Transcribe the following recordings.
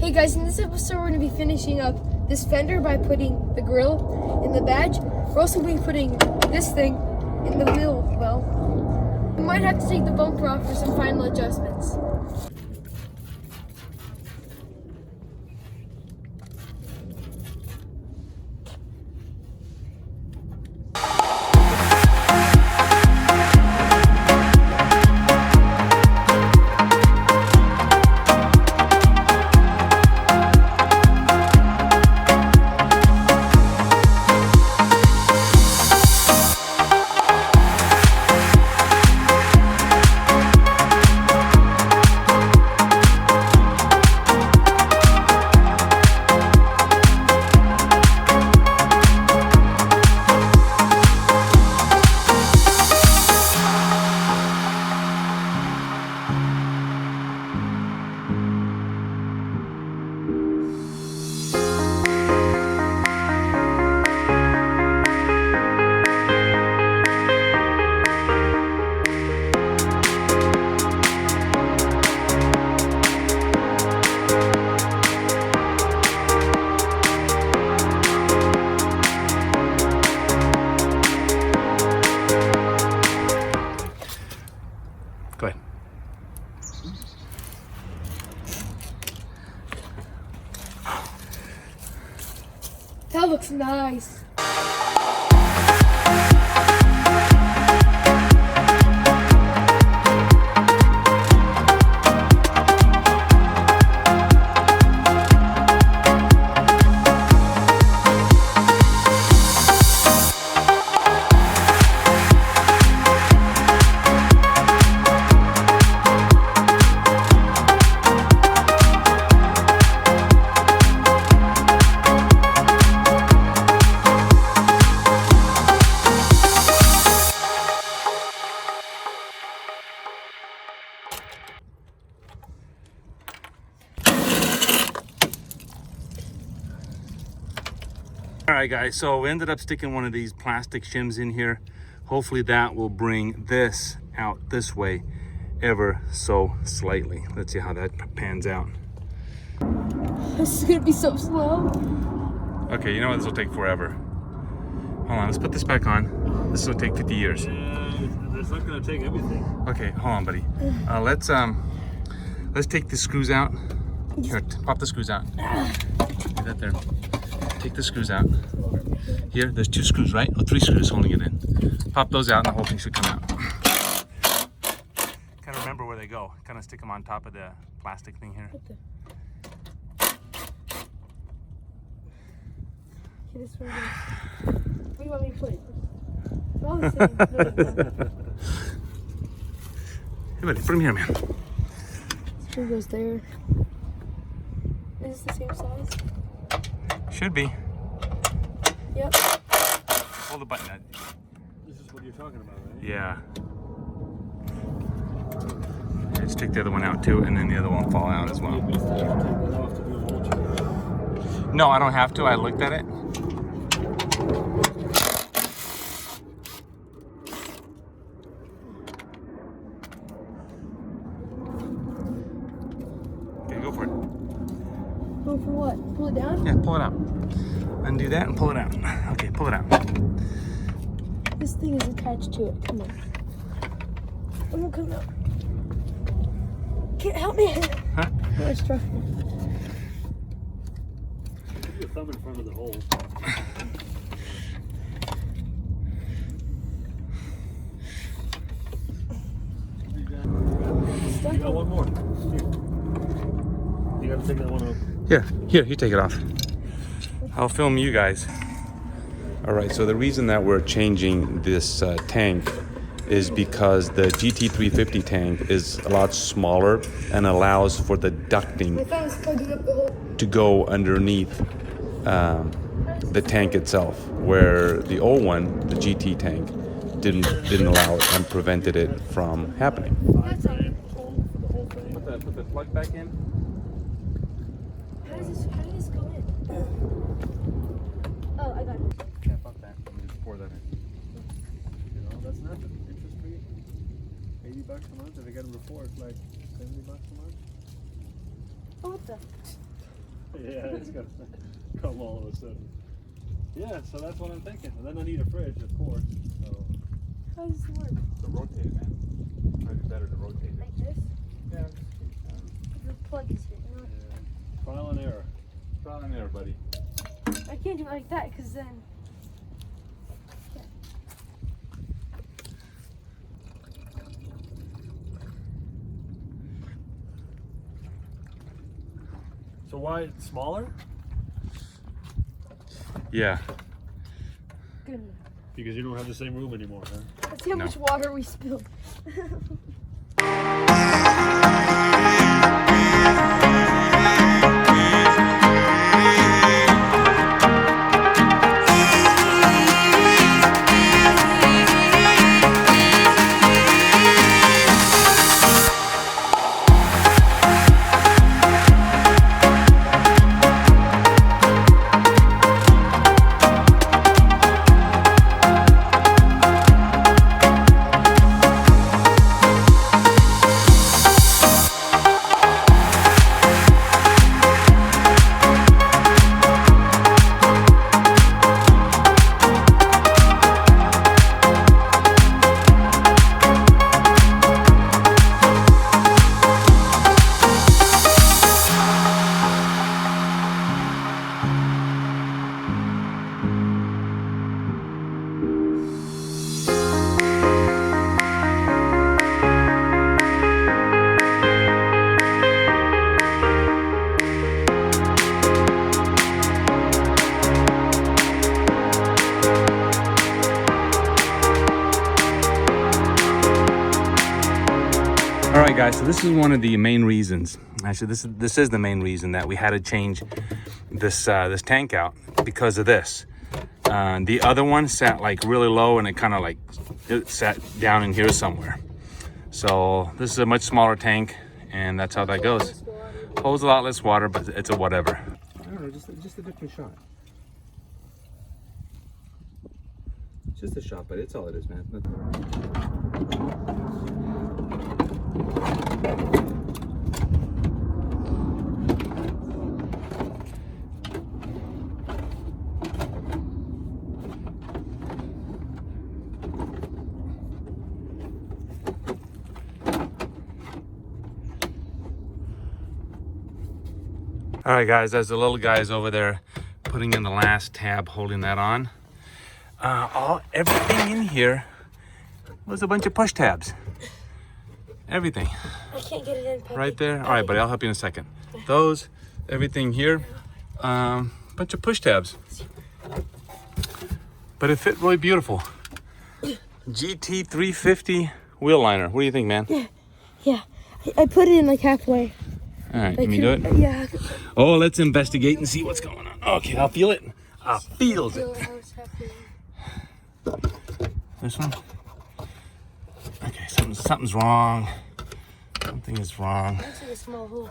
Hey guys, in this episode we're going to be finishing up this fender by putting the grill in the badge. We're also going to be putting this thing in the wheel well. We might have to take the bumper off for some final adjustments. Go ahead. That looks nice. All right, guys, so we ended up sticking one of these plastic shims in here. Hopefully that will bring this out this way ever so slightly. Let's see how that pans out. This is going to be so slow. Okay, you know what? This will take forever. Hold on, let's put this back on. This will take 50 years. It's not going to take everything. Okay, hold on, buddy. Let's take the screws out. Here, pop the screws out. Leave that there. Take the screws out. Here, there's 2 screws, right? Or 3 screws holding it in. Pop those out and the whole thing should come out. Kind of remember where they go. Kind of stick them on top of the plastic thing here. Okay, this one goes. Where do you want me to put it? They're all the same. Hey, buddy, put them here, man. This one goes there. Is this the same size? Should be. Yep. Hold the button out. This is what you're talking about, right? Yeah. Let's take the other one out too, and then the other one will fall out as well. You have to take that off to do a whole change. No, I don't have to. I looked at it. Okay, go for it. Go for what? Pull it down? Yeah, pull it out. Undo that and pull it out. Okay, pull it out. This thing is attached to it. Come on. I'm gonna come out. Can't help me. Huh? Oh, I struck me. Put your thumb in front of the hole. You got one more. Here. You gotta take that one off. Here, you take it off. I'll film you guys. All right, so the reason that we're changing this tank is because the GT350 tank is a lot smaller and allows for the ducting to go underneath the tank itself, where the old one, the GT tank, didn't allow it and prevented it from happening. Put the plug back in. How does this go in? Oh, I got it. Cap up that and just pour that in. You know, that's nothing. Interest free, $80 a month. If I get them before, it's like $70 a month. Oh, what the? Yeah, it's gonna come all of a sudden. Yeah, so that's what I'm thinking. And then I need a fridge, of course. So. How does this work? To rotate it, man. Might be better to rotate it. Like this? Yeah. The plug is here. You know what? Yeah. Trial and error. Trial and error, buddy. I can't do it like that because then. So why smaller? Yeah. Good enough. Because you don't have the same room anymore, huh? Let's see how much water we spilled. All right, guys, so this is one of the main reasons. Actually, this is the main reason that we had to change this this tank out, because of this. The other one sat like really low, and it kind of like it sat down in here somewhere. So this is a much smaller tank, and that's how that goes. Holds a lot less water, but it's a whatever. I don't know, just a different shot. It's just a shot, but it's all it is, man. All right, guys, as the little guy's over there putting in the last tab, holding that on, everything in here was a bunch of push tabs. Everything. I can't get it in, Peppy. Right there. All right, buddy, I'll help you in a second. Those, everything here, bunch of push tabs. But it fit really beautiful. GT350 wheel liner. What do you think, man? Yeah. I put it in like halfway. All right, can you do it? Yeah. Oh, let's investigate and see what's going on. Okay, I'll feel it. I feels it. This one? Okay, something's wrong. Something is wrong. Looks like a small hole.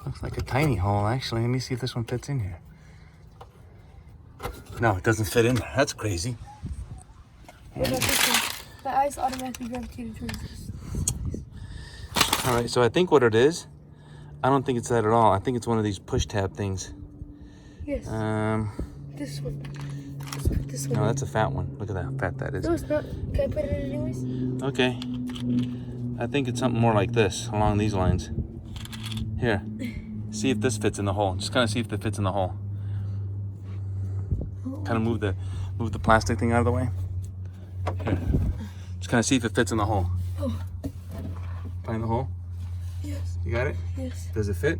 Looks like a tiny hole, actually. Let me see if this one fits in here. No, it doesn't fit in there. That's crazy. What about this one? My eyes automatically gravitated towards this. All right, so I think what it is, I don't think it's that at all. I think it's one of these push tab things. Yes. This one. This one. No, that's a fat one. Look at that fat that is. No, it's not. Can I put it in anyways? Okay. I think it's something more like this, along these lines. Here. See if this fits in the hole. Just kind of see if it fits in the hole. Kind of move the plastic thing out of the way. Here. Just kind of see if it fits in the hole. Oh. Find the hole? Yes. You got it? Yes. Does it fit?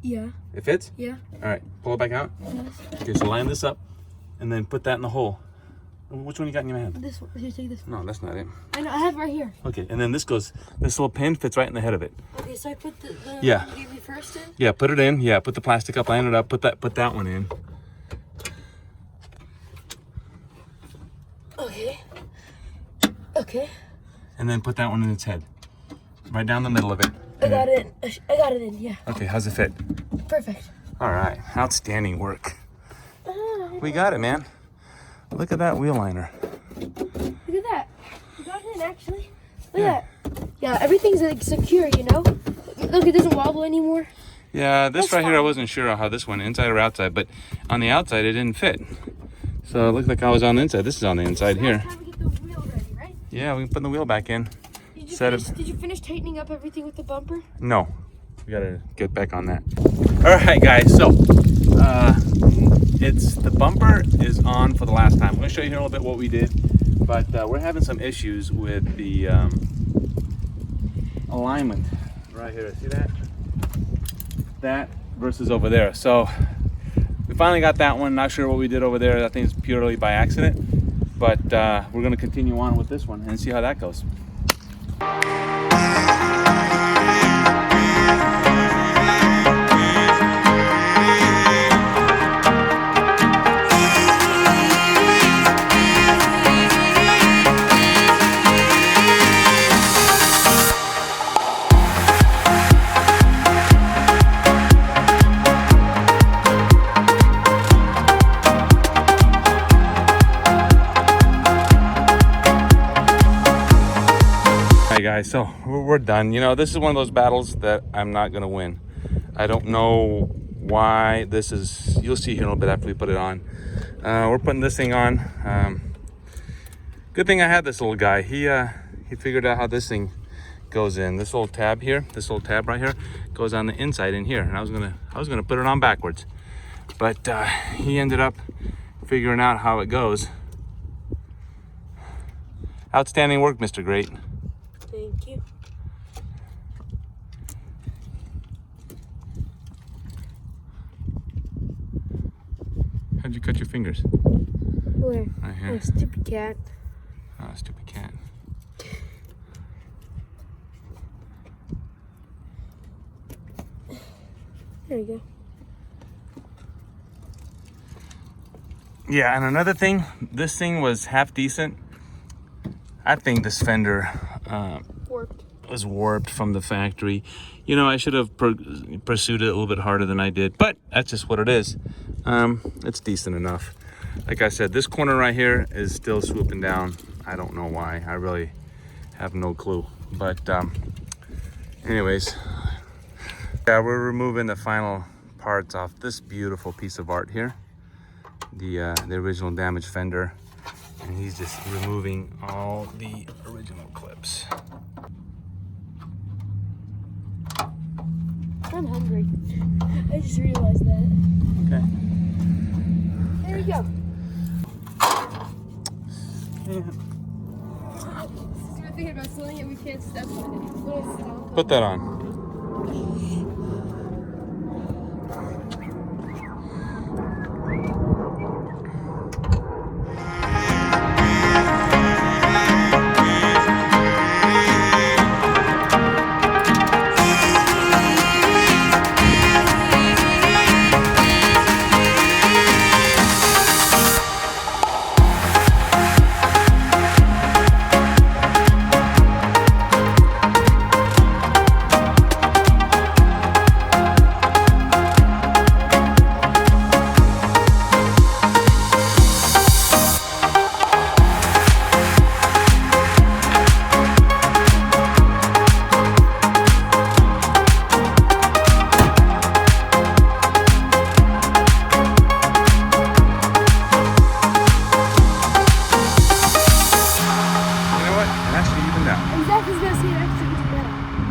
Yeah. It fits? Yeah. All right. Pull it back out. Yes. Okay, so line this up and then put that in the hole. Which one you got in your hand? This one. Here, take this one. No, that's not it. I know. I have it right here. Okay, and then this little pin fits right in the head of it. Okay, so I put the Yeah. you gave me first in? Yeah, put it in. Yeah, put the plastic up, line it up, put that one in. Okay. Okay. And then put that one in its head. Right down the middle of it. I got it in. I got it in, yeah. Okay, how's it fit? Perfect. All right, outstanding work. We got it, man. Look at that wheel liner. Look at that. We got it in, actually. Look at that. Yeah, everything's like secure, you know? Look, it doesn't wobble anymore. Yeah, this That's right here, I fine. wasn't sure how this went, inside or outside, but on the outside, it didn't fit. So it looked like I was on the inside. This is on the inside here. Now it's time to get the wheel ready, right? Yeah, we can put the wheel back in. Did you finish tightening up everything with the bumper? No, we gotta get back on that. All right, guys, so it's the bumper is on for the last time. I'm gonna show you here a little bit what we did, but we're having some issues with the alignment right here. See that? That versus over there. So we finally got that one. Not sure what we did over there. I think it's purely by accident, but we're gonna continue on with this one and see how that goes. Guys, so we're done. You know, this is one of those battles that I'm not gonna win. I don't know why this is. You'll see here in a little bit after we put it on. We're putting this thing on. Good thing I had this little guy. He figured out how this thing goes in. This little tab here, this little tab right here, goes on the inside in here. And I was gonna put it on backwards, but he ended up figuring out how it goes. Outstanding work, Mr. Great. Thank you. How'd you cut your fingers? Where? Right here. Oh, stupid cat. Oh, stupid cat. There you go. Yeah, and another thing, this thing was half decent. I think this fender was warped from the factory. You know, I should have pursued it a little bit harder than I did, but that's just what it is. It's decent enough. Like I said, this corner right here is still swooping down. I don't know why. I really have no clue. But anyways, yeah, we're removing the final parts off this beautiful piece of art here. The original damaged fender. And he's just removing all the original clips. I'm hungry. I just realized that. Okay. There you go. Yeah. We're thinking about selling it. We can't step on it. Put that on.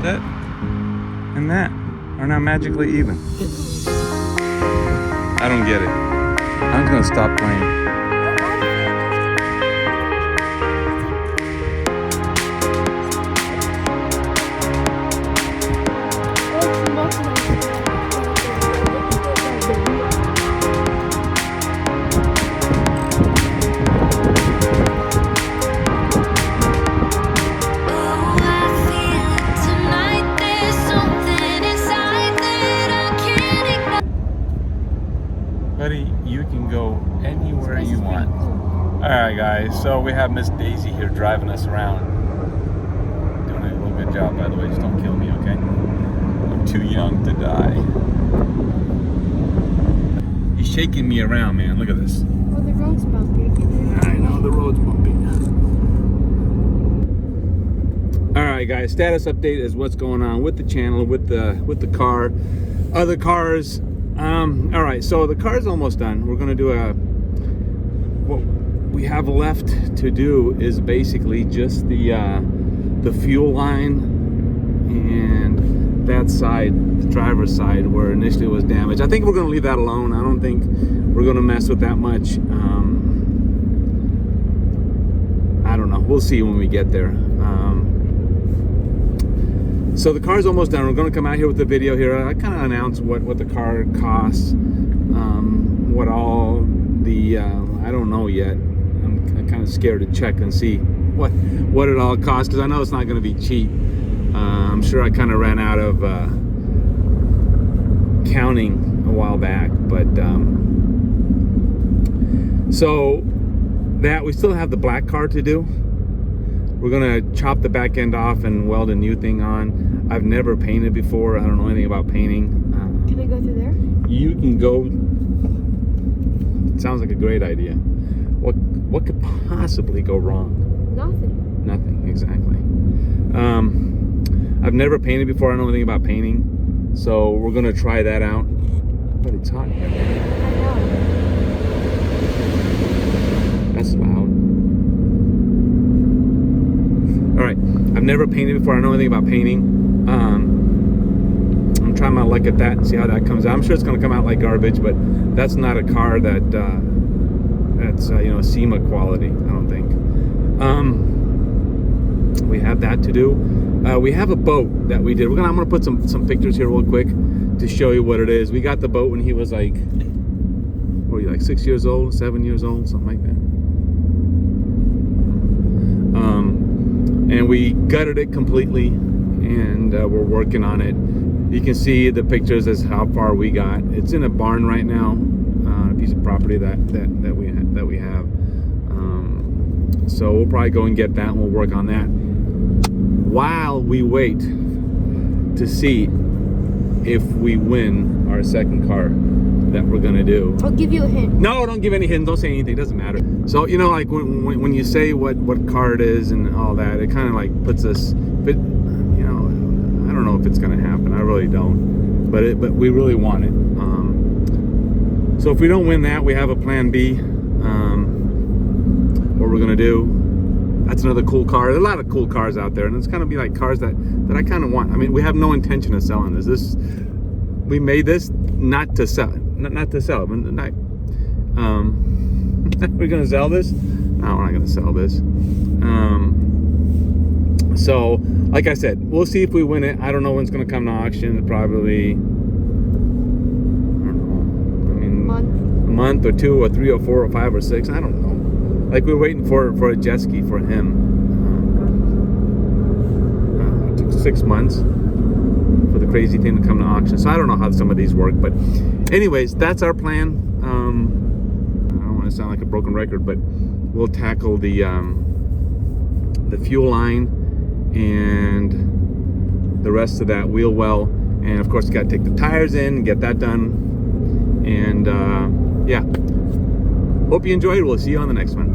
That and that are now magically even. I don't get it. I'm gonna stop playing. Buddy, you can go anywhere you want. Alright guys, so we have Miss Daisy here driving us around. Doing a real good job, by the way. Just don't kill me, okay? I'm too young to die. He's shaking me around, man. Look at this. Oh, the road's bumpy. I know, the road's bumpy. All right, guys. Status update is what's going on with the channel, with the car, other cars. All right, so the car's almost done. We're gonna do what we have left to do is basically just the fuel line and that side, the driver's side, where initially it was damaged. I think we're gonna leave that alone. I don't think we're gonna mess with that much. I don't know. We'll see when we get there. So the car's almost done. We're going to come out here with the video here. I kind of announced what the car costs, what all the I don't know yet. I'm kind of scared to check and see what it all costs, because I know it's not going to be cheap. I'm sure I kind of ran out of counting a while back, but so that we still have the black car to do. We're gonna chop the back end off and weld a new thing on. I've never painted before. I don't know anything about painting. Can I go through there? You can go. It sounds like a great idea. What could possibly go wrong? Nothing. Nothing, exactly. I've never painted before. I don't know anything about painting, so we're gonna try that out. But it's hot here. I know. That's loud. All right, I've never painted before. I don't know anything about painting. I'm trying my luck at that and see how that comes out. I'm sure it's going to come out like garbage, but that's not a car that's SEMA quality, I don't think. We have that to do. We have a boat that we did. I'm gonna put some pictures here real quick to show you what it is. We got the boat when he was like, what were you, like 6 years old, 7 years old, something like that. And we gutted it completely, and we're working on it. You can see the pictures as how far we got. It's in a barn right now, a piece of property that we have. So we'll probably go and get that, and we'll work on that while we wait to see if we win our second car that we're gonna do. I'll give you a hint. No, don't give any hint. Don't say anything. It doesn't matter. So, you know, like when you say what car it is and all that, it kind of like puts us, but you know, I don't know if it's gonna happen. I really don't. But we really want it. So if we don't win that, we have a plan B. What we're gonna do. That's another cool car. There's a lot of cool cars out there, and it's gonna be like cars that I kind of want. I mean, we have no intention of selling this. We made this not to sell it. Not to sell it, but not, we're gonna sell this? No, we're not gonna sell this. So, like I said, we'll see if we win it. I don't know when it's gonna come to auction. Probably, I don't know. I mean, a month or 2 or 3 or 4 or 5 or 6. I don't know. Like we're waiting for a jet ski for him. It took 6 months for the crazy thing to come to auction. So I don't know how some of these work, but anyways, that's our plan. I don't want to sound like a broken record, but we'll tackle the fuel line and the rest of that wheel well, and of course you got to take the tires in and get that done. And yeah, hope you enjoyed. We'll see you on the next one.